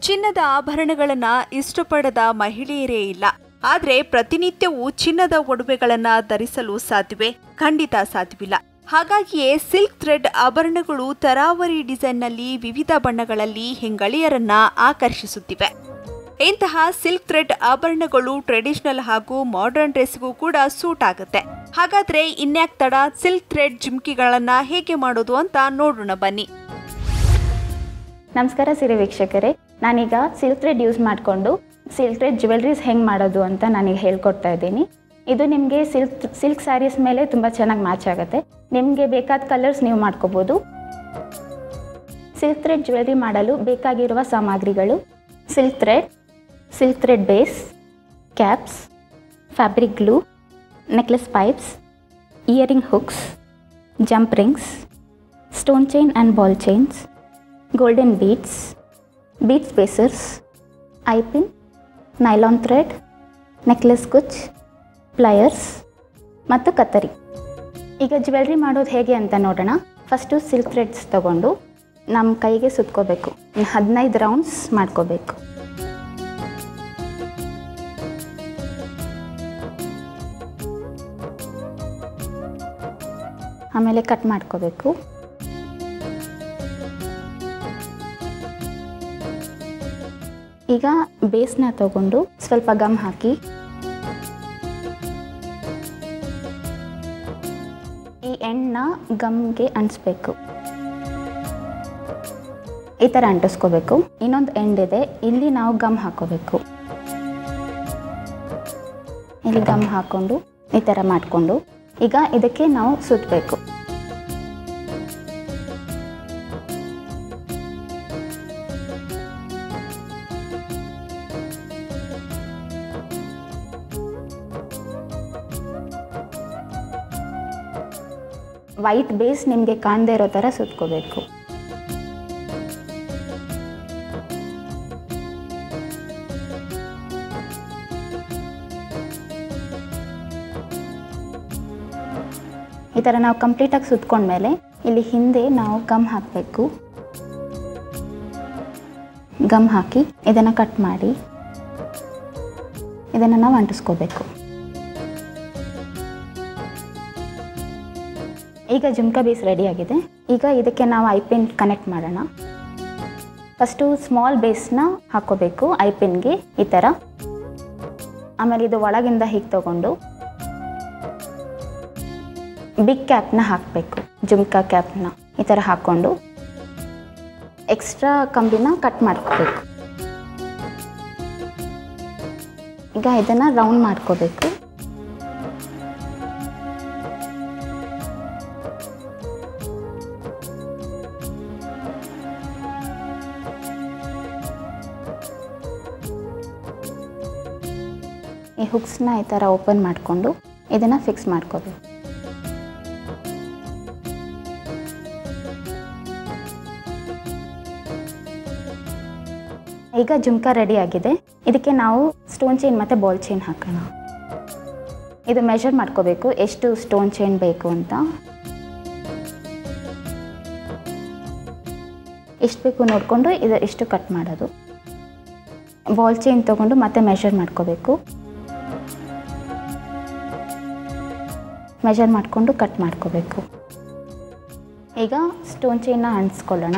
ಚಿನ್ನದ ಆಭರಣಗಳನ್ನ ಇಷ್ಟಪಡದ ಮಹಿಳೆಯರೇ ಇಲ್ಲ. ಆದ್ರೆ ಪ್ರತಿನಿತ್ಯವೂ ಚಿನ್ನದ ಒಡವೆಗಳನ್ನ ಧರಿಸಲು ಸಾಧ್ಯವೇ? ಖಂಡಿತ ಸಾಧ್ಯವಿಲ್ಲ. ಹಾಗಾಗಿಯೇ ಸಿಲ್ಕ್ ಥ್ರೆಡ್ ಆಭರಣಗಳು ತರಾವರಿ ಡಿಸೈನ್ನಲ್ಲಿ ವಿವಿಧ ಬಣ್ಣಗಳಲ್ಲಿ ಹೆಂಗಳಿಯರನ್ನ ಆಕರ್ಷಿಸುತ್ತಿವೆ. ಇಂತಹ ಸಿಲ್ಕ್ ಥ್ರೆಡ್ ಆಭರಣಗಳು ಟ್ರೆಡಿಷನಲ್ ಹಾಗೂ ಮಾಡರ್ನ್ ಡ್ರೆಸ್ಗೂ ಕೂಡ ಸೂಟ್ ಆಗುತ್ತೆ. ಹಾಗಾದ್ರೆ ಇನ್ಯಾಕ್ ತಡ, ಸಿಲ್ಕ್ ಥ್ರೆಡ್ ಜುಮ್ಕಿಗಳನ್ನ ಹೇಗೆ ಮಾಡೋದು ಅಂತ ನೋಡೋಣ ಬನ್ನಿ. ನಮಸ್ಕಾರ ಸಿರಿ ವೀಕ್ಷಕರೇ, ನಾನೀಗ ಸಿಲ್ಕ್ ಥ್ರೆಡ್ ಯೂಸ್ ಮಾಡಿಕೊಂಡು ಸಿಲ್ಕ್ ಥ್ರೆಡ್ ಜ್ಯುವೆಲ್ರೀಸ್ ಹೆಂಗೆ ಮಾಡೋದು ಅಂತ ನಾನೀಗ ಹೇಳ್ಕೊಡ್ತಾ ಇದ್ದೀನಿ. ಇದು ನಿಮಗೆ ಸಿಲ್ಕ್ ಸ್ಯಾರೀಸ್ ಮೇಲೆ ತುಂಬ ಚೆನ್ನಾಗಿ ಮ್ಯಾಚ್ ಆಗುತ್ತೆ. ನಿಮಗೆ ಬೇಕಾದ ಕಲರ್ಸ್ ನೀವು ಮಾಡ್ಕೋಬೋದು. ಸಿಲ್ಕ್ ಥ್ರೆಡ್ ಜ್ಯುವೆಲ್ರಿ ಮಾಡಲು ಬೇಕಾಗಿರುವ ಸಾಮಗ್ರಿಗಳು: silk thread base, caps, fabric glue, necklace pipes, earring hooks, jump rings, stone chain and ball chains, golden beads basers, eye pin, nylon thread, necklace ಕುಚ್, ಪ್ಲಯರ್ಸ್ ಮತ್ತು ಕತ್ತರಿ. ಈಗ ಜ್ಯುವೆಲ್ರಿ ಮಾಡೋದು ಹೇಗೆ ಅಂತ ನೋಡೋಣ. ಫಸ್ಟು ಸಿಲ್ಕ್ ಥ್ರೆಡ್ಸ್ ತೊಗೊಂಡು ನಮ್ಮ ಕೈಗೆ ಸುತ್ಕೋಬೇಕು. 15 ರೌಂಡ್ಸ್ ಮಾಡ್ಕೋಬೇಕು. ಆಮೇಲೆ ಕಟ್ ಮಾಡ್ಕೋಬೇಕು. ಈಗ ಬೇಸ್ನ ತಗೊಂಡು ಸ್ವಲ್ಪ ಗಮ್ ಹಾಕಿ ಈ ಎಂಡ್ನ ಗಮ್ಗೆ ಅಂಟಿಸ್ಬೇಕು. ಈ ಥರ ಅಂಟಿಸ್ಕೋಬೇಕು. ಇನ್ನೊಂದು ಎಂಡ್ ಇದೆ, ಇಲ್ಲಿ ನಾವು ಗಮ್ ಹಾಕೋಬೇಕು. ಇಲ್ಲಿ ಗಮ್ ಹಾಕ್ಕೊಂಡು ಈ ಥರ ಮಾಡಿಕೊಂಡು ಈಗ ಇದಕ್ಕೆ ನಾವು ಸುತ್ತಬೇಕು. ವೈಟ್ ಬೇಸ್ ನಿಮಗೆ ಕಾಣದೇ ಇರೋ ಥರ ಸುತ್ಕೋಬೇಕು. ಈ ಥರ ನಾವು ಕಂಪ್ಲೀಟಾಗಿ ಸುತ್ಕೊಂಡ್ಮೇಲೆ ಇಲ್ಲಿ ಹಿಂದೆ ನಾವು ಗಮ್ ಹಾಕಬೇಕು. ಗಮ್ ಹಾಕಿ ಇದನ್ನು ಕಟ್ ಮಾಡಿ ಇದನ್ನು ನಾವು ಅಂಟಿಸ್ಕೋಬೇಕು. ಈಗ ಜುಮ್ಕಾ ಬೇಸ್ ರೆಡಿಯಾಗಿದೆ. ಈಗ ಇದಕ್ಕೆ ನಾವು ಐ ಪಿನ್ ಕನೆಕ್ಟ್ ಮಾಡೋಣ. ಫಸ್ಟು ಸ್ಮಾಲ್ ಬೇಸ್ನ ಹಾಕ್ಕೋಬೇಕು ಐ ಪಿನ್ಗೆ ಈ ಥರ. ಆಮೇಲೆ ಇದು ಒಳಗಿಂದ ಹೀಗೆ ತಗೊಂಡು ಬಿಗ್ ಕ್ಯಾಪ್ನ ಹಾಕಬೇಕು. ಜುಮ್ಕಾ ಕ್ಯಾಪ್ನ ಈ ಥರ ಹಾಕ್ಕೊಂಡು ಎಕ್ಸ್ಟ್ರಾ ಕಂಬಿನ ಕಟ್ ಮಾಡ್ಕೋಬೇಕು. ಈಗ ಇದನ್ನು ರೌಂಡ್ ಮಾಡ್ಕೋಬೇಕು. ಈ ಹುಕ್ಸ್ನ ಈ ಥರ ಓಪನ್ ಮಾಡಿಕೊಂಡು ಇದನ್ನು ಫಿಕ್ಸ್ ಮಾಡ್ಕೋಬೇಕು. ಈಗ ಜುಮ್ಕಾ ರೆಡಿ ಆಗಿದೆ. ಇದಕ್ಕೆ ನಾವು ಸ್ಟೋನ್ ಚೈನ್ ಮತ್ತು ಬಾಲ್ ಚೈನ್ ಹಾಕೋಣ. ಇದು ಮೆಷರ್ ಮಾಡ್ಕೋಬೇಕು ಎಷ್ಟು ಸ್ಟೋನ್ ಚೈನ್ ಬೇಕು ಅಂತ. ಎಷ್ಟು ಬೇಕು ನೋಡಿಕೊಂಡು ಇಷ್ಟು ಕಟ್ ಮಾಡೋದು. ಬಾಲ್ ಚೈನ್ ತೊಗೊಂಡು ಮತ್ತೆ ಮೆಷರ್ ಮಾಡ್ಕೋಬೇಕು. ಮೆಷರ್ ಮಾಡಿಕೊಂಡು ಕಟ್ ಮಾಡ್ಕೋಬೇಕು. ಈಗ ಸ್ಟೋನ್ ಚೈನ್ನ ಅಂಟಿಸ್ಕೊಳ್ಳೋಣ.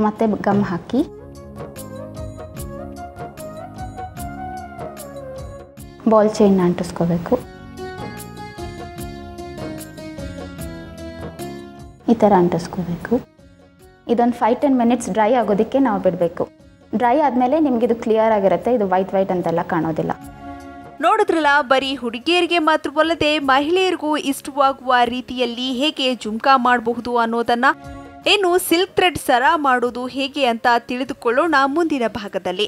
ಮತ್ತೆ ಗಮ್ ಹಾಕಿ ಬಾಲ್ ಚೈನ್ ಅಂಟಿಸ್ಕೋಬೇಕು. ಈ ಥರ ಅಂಟಿಸ್ಕೋಬೇಕು. ಇದೊಂದು 5-10 ಮಿನಿಟ್ಸ್ ಡ್ರೈ ಆಗೋದಕ್ಕೆ ನಾವು ಬಿಡಬೇಕು. ಡ್ರೈ ಆದಮೇಲೆ ನಿಮ್ಗೆ ಇದು ಕ್ಲಿಯರ್ ಆಗಿರುತ್ತೆ. ಇದು ವೈಟ್ ಅಂತೆಲ್ಲ ಕಾಣೋದಿಲ್ಲ. ನೋಡಿದ್ರಲ್ಲ, ಬರೀ ಹುಡುಗಿಯರಿಗೆ ಮಾತ್ರವಲ್ಲದೆ ಮಹಿಳೆಯರಿಗೂ ಇಷ್ಟವಾಗುವ ರೀತಿಯಲ್ಲಿ ಹೇಗೆ ಜುಮ್ಕಾ ಮಾಡಬಹುದು ಅನ್ನೋದನ್ನ. ಇನ್ನು ಸಿಲ್ಕ್ ಥ್ರೆಡ್ ಸರ ಮಾಡೋದು ಹೇಗೆ ಅಂತ ತಿಳಿದುಕೊಳ್ಳೋಣ ಮುಂದಿನ ಭಾಗದಲ್ಲಿ.